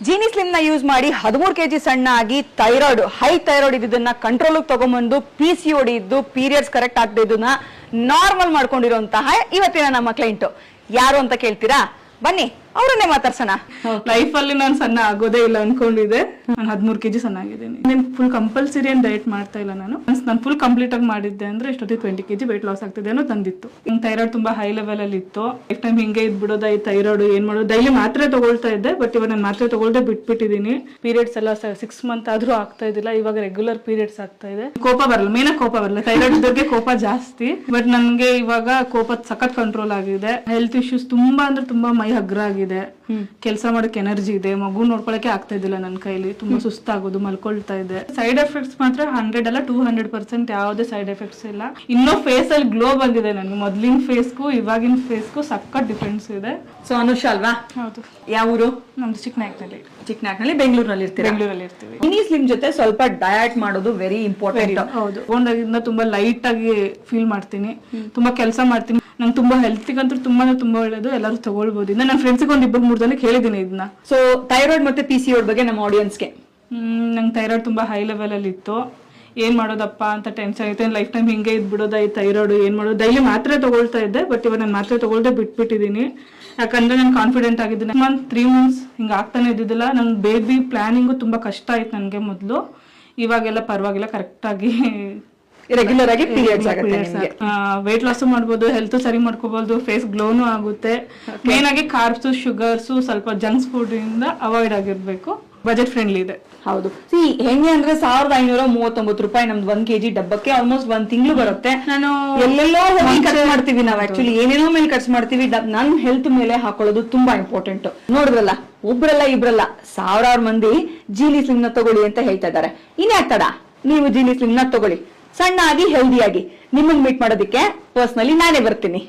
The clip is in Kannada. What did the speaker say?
ಜೀನಿ ಸ್ಲಿಮ್ ನ ಯೂಸ್ ಮಾಡಿ 13 kg ಸಣ್ಣ ಆಗಿ ಥೈರಾಯ್ಡ್ ಹೈ ಥೈರಾಯ್ಡ್ ಇದನ್ನ ಕಂಟ್ರೋಲ್ ತಗೊಂಡ್ಬಂದು PCOD ಇದ್ದು ಪೀರಿಯಡ್ಸ್ ಕರೆಕ್ಟ್ ಆಗದಿದ್ದನ್ನ ನಾರ್ಮಲ್ ಮಾಡ್ಕೊಂಡಿರುವಂತಹ ಇವತ್ತಿನ ನಮ್ಮ ಕ್ಲೈಂಟ್ ಯಾರು ಅಂತ ಕೇಳ್ತೀರಾ? ಬನ್ನಿ ಅವರನ್ನೇ ಮಾತಾಡ್ಸೋಣ. ಲೈಫ್ ಅಲ್ಲಿ ನಾನು ಸಣ್ಣ ಆಗೋದೇ ಇಲ್ಲ ಅನ್ಕೊಂಡಿದ್ದೆ. ನಾನು 13 kg ಸಣ್ಣ ಆಗಿದ್ದೀನಿ. ನಾನು ಫುಲ್ ಕಂಪಲ್ಸರಿ ಏನ್ ಡಯಟ್ ಮಾಡ್ತಾ ಇಲ್ಲ. ನಾನು ಫುಲ್ ಕಂಪ್ಲೀಟ್ ಆಗಿ ಮಾಡಿದ್ದೆ ಅಂದ್ರೆ ಇಷ್ಟೊತ್ತಿಗೆ 20 kg weight ಲಾಸ್ ಆಗ್ತಿದೆ ಅನ್ನೋ ತಂದಿತ್ತು. ಥೈರಾಯ್ಡ್ ತುಂಬಾ ಹೈ ಲೆವೆಲ್ ಅಲ್ಲಿ ಇತ್ತು. ಲೈಫ್ ಟೈಮ್ ಹಿಂಗೆ ಇದ್ಬಿಡೋದ ಈ ಥೈರಾಯ್ಡ್ ಏನ್ ಮಾಡೋದು, ಡೈಲಿ ಮಾತ್ರೆ ತಗೊಳ್ತಾ ಇದ್ದೆ. ಬಟ್ ಇವಾಗ ನಾನು ಮಾತ್ರೆ ತಗೊಳ್ದೆ ಬಿಟ್ಬಿಟ್ಟಿದೀನಿ. ಪೀರಿಯಡ್ಸ್ ಎಲ್ಲ 6 months ಆದ್ರೂ ಆಗ್ತಾ ಇದ್ದಿಲ್ಲ. ಇವಾಗ ರೆಗ್ಯುಲರ್ ಪೀರಿಯಡ್ಸ್ ಆಗ್ತಾ ಇದೆ. ಕೋಪ ಬರಲ್ಲ, ಮೇನ ಕೋಪ ಬರಲ್ಲ. ಥೈರಾಯ್ಡ್ ಬಗ್ಗೆ ಕೋಪ ಜಾಸ್ತಿ. ಬಟ್ ನನ್ಗೆ ಇವಾಗ ಕೋಪ ಸಖತ್ ಕಂಟ್ರೋಲ್ ಆಗಿದೆ. ಹೆಲ್ತ್ ಇಶ್ಯೂಸ್ ತುಂಬಾ ಅಂದ್ರೆ ತುಂಬಾ ಮೈ ಹಗ್ರ ಆಗಿದೆ. ಕೆಲಸ ಮಾಡಕ್ಕೆ ಎನರ್ಜಿ ಇದೆ. ಮಗು ನೋಡ್ಕೊಳಕ್ಕೆ ಆಗ್ತಾ ಇದ್ದಿಲ್ಲ ನನ್ನ ಕೈಲಿ. ತುಂಬಾ ಸುಸ್ತಾಗೋದು, ಮಲ್ಕೊಳ್ತಾ ಇದೆ. ಸೈಡ್ ಎಫೆಕ್ಟ್ಸ್ ಮಾತ್ರ 100 ಅಲ್ಲ 200% ಯಾವುದೇ ಸೈಡ್ ಎಫೆಕ್ಟ್ಸ್ ಇಲ್ಲ. ಇನ್ನೂ ಫೇಸ್ ಅಲ್ಲಿ ಗ್ಲೋ ಬಂದಿದೆ ನನಗೆ. ಮೊದ್ಲಿನ ಫೇಸ್ಗೂ ಇವಾಗಿನ ಫೇಸ್ಗೂ ಸಖತ್ ಡಿಫ್ರೆನ್ಸ್ ಇದೆ. ಸೊ ಅನುಷಾ ಅಲ್ವಾ? ಹೌದು. ಯಾವ ಊರು? ನಮ್ದು ಚಿಕ್ಕನಾಯಕ್ನಲ್ಲಿ. ಬೆಂಗಳೂರಲ್ಲಿ ಇರ್ತೀವಿ. ಜೀನಿ ಸ್ಲಿಮ್ ಜೊತೆ ಸ್ವಲ್ಪ ಡಯಟ್ ಮಾಡೋದು ವೆರಿ ಇಂಪಾರ್ಟೆಂಟ್. ಹೌದು. ಒಂದಾಗಿಂದ ತುಂಬಾ ಲೈಟ್ ಆಗಿ ಫೀಲ್ ಮಾಡ್ತೀನಿ. ತುಂಬಾ ಕೆಲಸ ಮಾಡ್ತೀನಿ. ನಂಗೆ ತುಂಬಾ ಹೆಲ್ತಿಗಂತೂ ತುಂಬಾ ಒಳ್ಳೇದು. ಎಲ್ಲರೂ ತಗೊಳ್ಬಹುದು. ನನ್ನ ಫ್ರೆಂಡ್ಸಿಗೆ ಒಂದ್ 2-3 ಜನಕ್ಕೆ ಹೇಳಿದೀನಿ ಇದನ್ನ. ಸೊ ಥೈರಾಯ್ಡ್ ಮತ್ತೆ PCOD ಬಗ್ಗೆ ನಮ್ಮ ಆಡಿಯನ್ಸ್ಗೆ. ನಂಗೆ ಥೈರಾಯ್ಡ್ ತುಂಬಾ ಹೈ ಲೆವೆಲ್ ಅಲ್ಲಿ ಇತ್ತು. ಏನ್ ಮಾಡೋದಪ್ಪ ಅಂತ ಟೆನ್ಷನ್ ಐತೆ. ಲೈಫ್ ಟೈಮ್ ಹಿಂಗೆ ಇದ್ಬಿಡೋದ ಈ ಥೈರಾಯ್ಡ್ ಏನ್ ಮಾಡೋದು. ಡೈಲಿ ಮಾತ್ರೆ ತಗೊಳ್ತಾ ಇದ್ದೆ. ಬಟ್ ಇವಾಗ ನಾನು ಮಾತ್ರೆ ತಗೊಳ್ದೆ ಬಿಟ್ಬಿಟ್ಟಿದೀನಿ. ಯಾಕಂದ್ರೆ ನಾನು ಕಾನ್ಫಿಡೆಂಟ್ ಆಗಿದ್ದೀನಿ. 3 months ಹಿಂಗ ಆಗ್ತಾನೆ ಇದ್ದಿದ್ದಿಲ್ಲ. ನನ್ ಬೇಬಿ ಪ್ಲಾನಿಂಗು ತುಂಬಾ ಕಷ್ಟ ಆಯ್ತು ನನ್ಗೆ ಮೊದ್ಲು. ಇವಾಗೆಲ್ಲ ಪರವಾಗಿಲ್ಲ, ಕರೆಕ್ಟ್ ಆಗಿ ರೆಗ್ಯುಲರ್ ಆಗಿ ಪೀರಿಯಡ್ಸ್ ಆಗುತ್ತೆ. ವೇಟ್ ಲಾಸ್ ಮಾಡ್ಬೋದು, ಹೆಲ್ತ್ ಸರಿ ಮಾಡ್ಕೋಬಹುದು, ಫೇಸ್ ಗ್ಲೋನು ಆಗುತ್ತೆ. ಮೇನ್ ಆಗಿ ಕಾರ್ಬ್ಸ್, ಶುಗರ್ಸ್, ಸ್ವಲ್ಪ ಜಂಕ್ಸ್ ಫುಡ್ ಇಂದ ಅವಾಯ್ಡ್ ಆಗಿರ್ಬೇಕು. ಬಜೆಟ್ ಫ್ರೆಂಡ್ಲಿ ಇದೆ. ಹೌದು. ಹೆಂಗೆ ಅಂದ್ರೆ 1539 ರೂಪಾಯಿ ನಮ್ದು 1 kg ಡಬ್ಬಕ್ಕೆ ಆಲ್ಮೋಸ್ಟ್ 1 ತಿಂಗಳು ಬರುತ್ತೆ. ನಾನು ಎಲ್ಲೆಲ್ಲೋ ಖರ್ಚು ಮಾಡ್ತೀವಿ ನಾವು. ಆಕ್ಚುಲಿ ಏನೇನೋ ಮೇಲೆ ಖರ್ಚು ಮಾಡ್ತೀವಿ. ನನ್ ಹೆಲ್ತ್ ಮೇಲೆ ಹಾಕೊಳ್ಳೋದು ತುಂಬಾ ಇಂಪಾರ್ಟೆಂಟ್. ನೋಡಿದ್ರಲ್ಲ, ಒಬ್ರಲ್ಲ ಇಬ್ರಲ್ಲ ಸಾವಿರಾರು ಮಂದಿ ಜೀನಿ ಸ್ಲಿಮ್ ನ ತಗೊಳ್ಳಿ ಅಂತ ಹೇಳ್ತಾ ಇದ್ದಾರೆ. ಇನ್ಯಾಕ್ ತಡ, ನೀವು ಜೀನಿ ಸ್ಲಿಮ್ ನ ತಗೊಳ್ಳಿ. ಸಣ್ಣ ಆಗಿ ಹೆಲ್ದಿಯಾಗಿ ನಿಮ್ಮನ್ನ ಮೀಟ್ ಮಾಡೋದಕ್ಕೆ ಪರ್ಸನಲಿ ನಾನೇ ಬರ್ತೀನಿ.